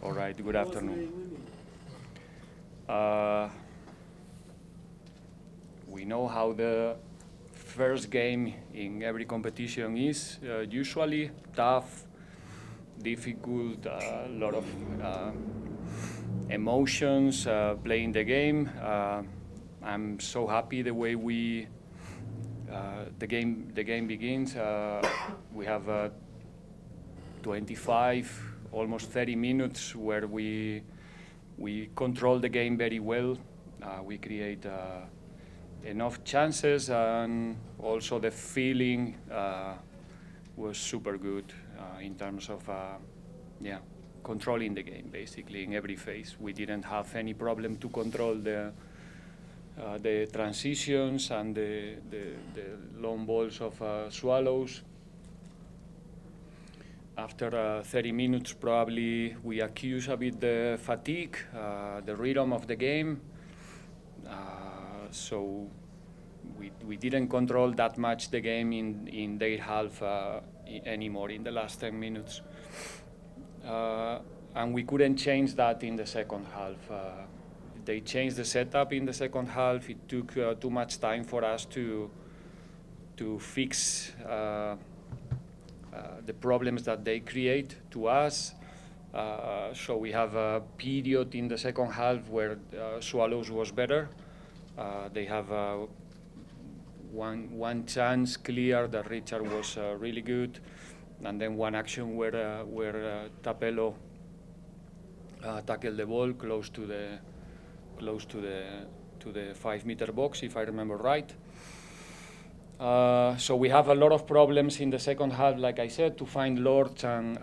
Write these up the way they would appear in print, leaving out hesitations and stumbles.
All right, good afternoon. We know how the first game in every competition is usually tough, difficult, a lot of emotions playing the game. I'm so happy the way the game begins. We have 25, almost 30 minutes where we control the game very well. We create enough chances, and also the feeling was super good in terms of controlling the game basically in every phase. We didn't have any problem to control the transitions and the long balls of Swallows. After 30 minutes, probably we accuse a bit the fatigue, the rhythm of the game. So we didn't control that much the game in their half anymore in the last 10 minutes. And we couldn't change that in the second half. They changed the setup in the second half. It took too much time for us to fix the problems that they create to us. So we have a period in the second half where Swallows was better. They have one chance clear that Richard was really good, and then one action where Tapelo tackled the ball close to the 5-meter box, if I remember right. So we have a lot of problems in the second half, like I said, to find Lords and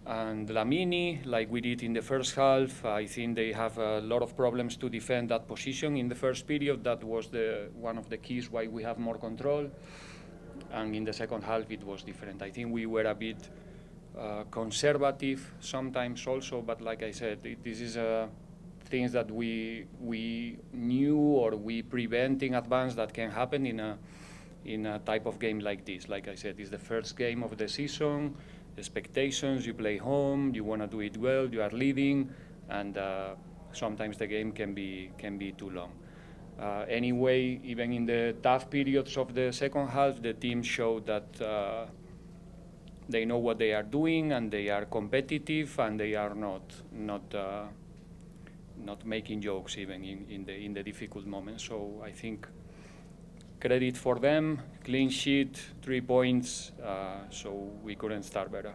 Lamini, like we did in the first half. I think they have a lot of problems to defend that position in the first period. That was one of the keys why we have more control. And in the second half, it was different. I think we were a bit conservative sometimes also, but like I said, this is things that we knew or we prevent in advance that can happen in a type of game like this. Like I said, it's the first game of the season, expectations, you play home, you want to do it well, you are leading, and sometimes the game can be too long. Anyway, even in the tough periods of the second half, the team showed that they know what they are doing, and they are competitive, and they are not making jokes even in the difficult moments. So I think credit for them, clean sheet, 3 points, so we couldn't start better.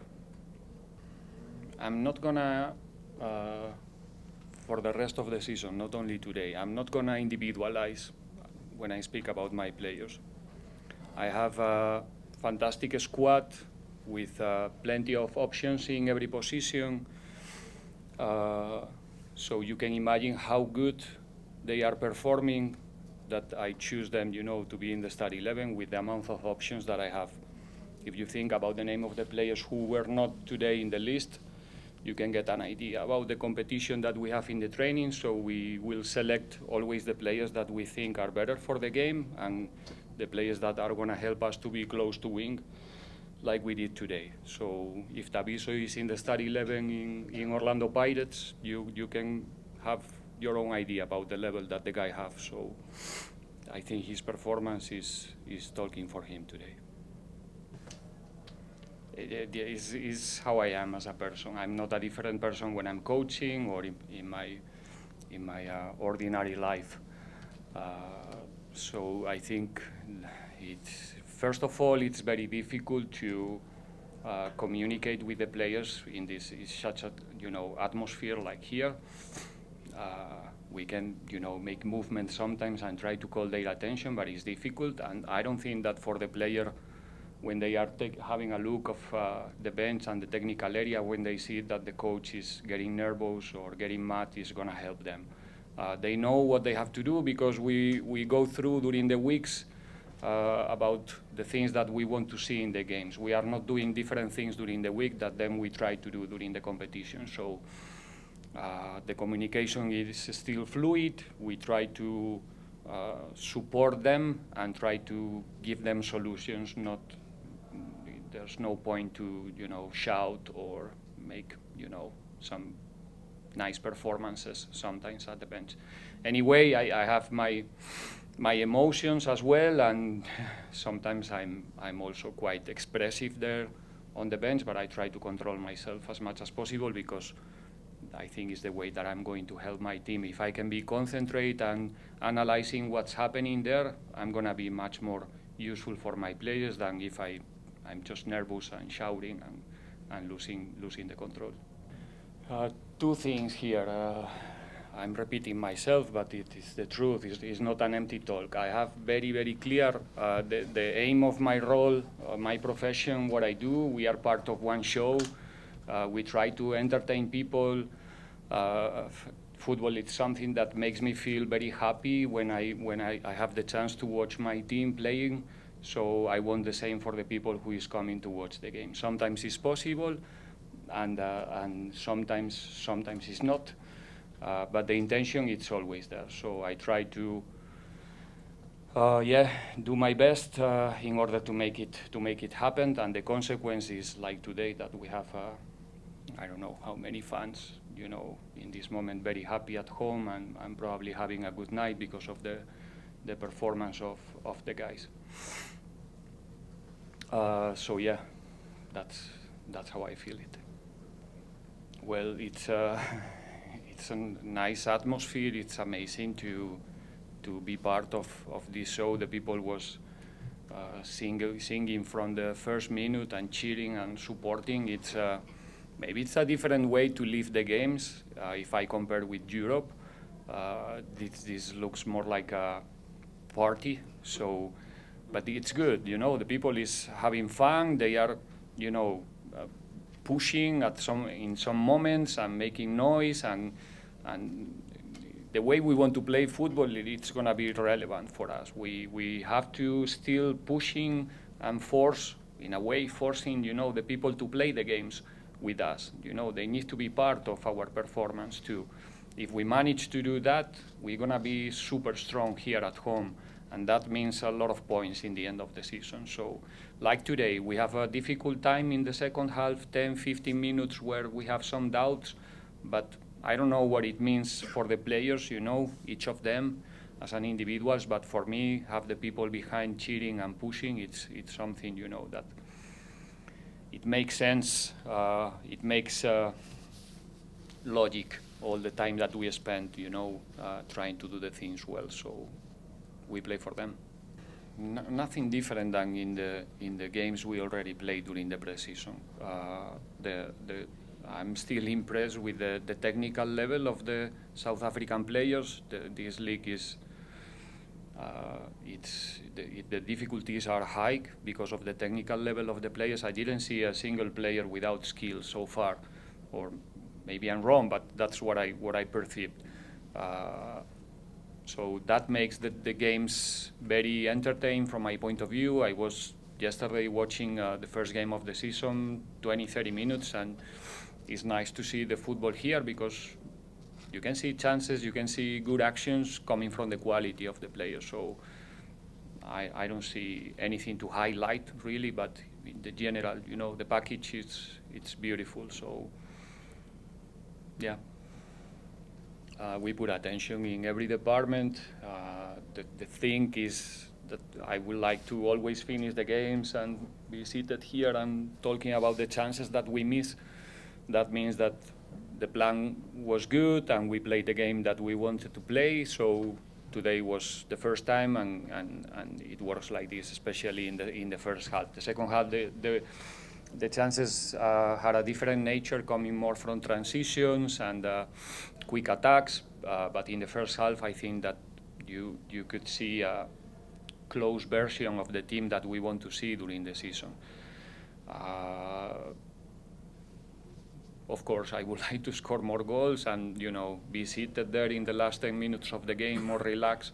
I'm not gonna, for the rest of the season, not only today, I'm not gonna individualize when I speak about my players. I have a fantastic squad with plenty of options in every position. So you can imagine how good they are performing, that I choose them, to be in the start 11 with the amount of options that I have. If you think about the name of the players who were not today in the list, you can get an idea about the competition that we have in the training. So we will select always the players that we think are better for the game, and the players that are going to help us to be close to win, like we did today. So if Tabiso is in the start 11 in Orlando Pirates, you can have your own idea about the level that the guy has. So I think his performance is talking for him today. It is how I am as a person. I'm not a different person when I'm coaching or in my ordinary life. So I think first of all, it's very difficult to communicate with the players in this such a atmosphere like here. We can make movements sometimes and try to call their attention, but it's difficult. And I don't think that for the player, when they are having a look of the bench and the technical area, when they see that the coach is getting nervous or getting mad, is going to help them. They know what they have to do because we go through during the weeks about the things that we want to see in the games. We are not doing different things during the week that then we try to do during the competition. So the communication is still fluid. We try to support them and try to give them solutions. There's no point to shout or make some nice performances sometimes at the bench. Anyway, I have my emotions as well, and sometimes I'm also quite expressive there on the bench, but I try to control myself as much as possible because I think it's the way that I'm going to help my team. If I can be concentrate and analyzing what's happening there, I'm gonna be much more useful for my players than if I'm just nervous and shouting and losing the control. Two things here. I'm repeating myself, but it is the truth. It's not an empty talk. I have very, very clear the aim of my role, my profession, what I do. We are part of one show. We try to entertain people. Football is something that makes me feel very happy when I have the chance to watch my team playing. So I want the same for the people who is coming to watch the game. Sometimes it's possible, and sometimes it's not. But the intention is always there. So I try to do my best in order to make it happen. And the consequence is like today that we have I don't know how many fans, in this moment very happy at home and probably having a good night because of the performance of the guys. So yeah, that's how I feel it. Well, it's a nice atmosphere. It's amazing to be part of this show. The people was singing from the first minute and cheering and supporting. It's maybe it's a different way to live the games. If I compare with Europe, this looks more like a party. So, but it's good. The people is having fun. They are, pushing in some moments and making noise, and the way we want to play football, it's going to be relevant for us. We have to still pushing and forcing the people to play the games with us. They need to be part of our performance too. If we manage to do that, we're going to be super strong here at home, and that means a lot of points in the end of the season. So like today, we have a difficult time in the second half, 10, 15 minutes where we have some doubts, but I don't know what it means for the players, each of them as an individuals, but for me, have the people behind cheering and pushing, it's something, that it makes sense, it makes logic all the time that we spend, trying to do the things well, so we play for them. Nothing different than in the games we already played during the pre-season. I'm still impressed with the technical level of the South African players. This league is, the difficulties are high because of the technical level of the players. I didn't see a single player without skill so far, or maybe I'm wrong, but that's what I perceived. So that makes the games very entertaining from my point of view. I was yesterday watching the first game of the season, 20-30 minutes, and it's nice to see the football here because you can see chances, you can see good actions coming from the quality of the players. So I don't see anything to highlight really, but in the general, the package it's beautiful. So yeah. We put attention in every department. The thing is that I would like to always finish the games and be seated here and talking about the chances that we miss. That means that the plan was good and we played the game that we wanted to play. So today was the first time, and it works like this, especially in the first half. The second half, the chances had a different nature, coming more from transitions and quick attacks. But in the first half, I think that you could see a close version of the team that we want to see during the season. Of course, I would like to score more goals and be seated there in the last 10 minutes of the game, more relaxed.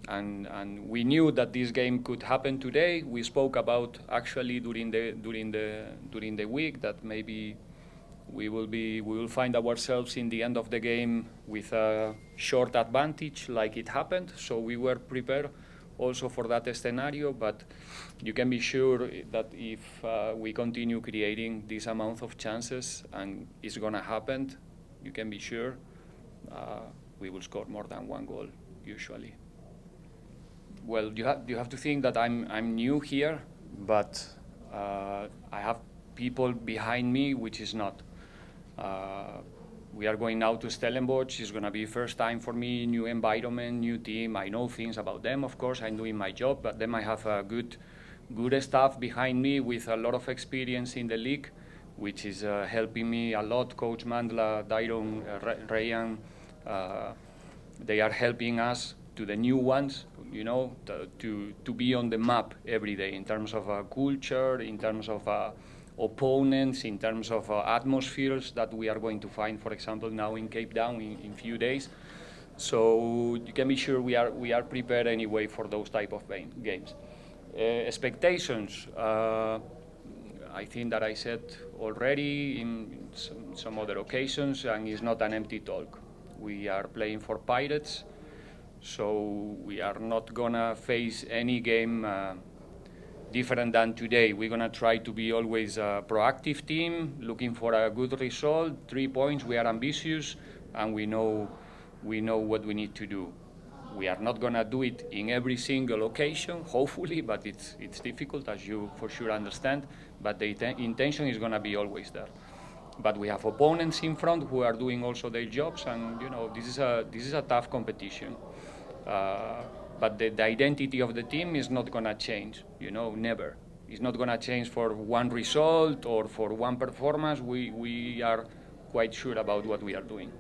And we knew that this game could happen today. We spoke about actually during the week that maybe we will find ourselves in the end of the game with a short advantage, like it happened. So we were prepared also for that scenario. But you can be sure that if we continue creating this amount of chances, and it's gonna happen, you can be sure we will score more than one goal usually. Well, you have to think that I'm new here, but I have people behind me, which is not. We are going now to Stellenbosch. It's going to be first time for me, new environment, new team. I know things about them, of course. I'm doing my job, but then I have a good staff behind me with a lot of experience in the league, which is helping me a lot. Coach Mandla, Dairon, Ryan, they are helping us to the new ones, you know, to be on the map every day in terms of culture, in terms of opponents, in terms of atmospheres that we are going to find, for example, now in Cape Town in few days. So you can be sure we are prepared anyway for those type of games. Expectations, I think that I said already in some other occasions, and it's not an empty talk. We are playing for Pirates, so we are not gonna face any game different than today. We're gonna try to be always a proactive team, looking for a good result, 3 points. We are ambitious, and we know what we need to do. We are not gonna do it in every single occasion, hopefully, but it's difficult, as you for sure understand. But the intention is gonna be always there. But we have opponents in front who are doing also their jobs, and you know this is a tough competition. But the identity of the team is not gonna change, you know, never. It's not gonna change for one result or for one performance. We are quite sure about what we are doing.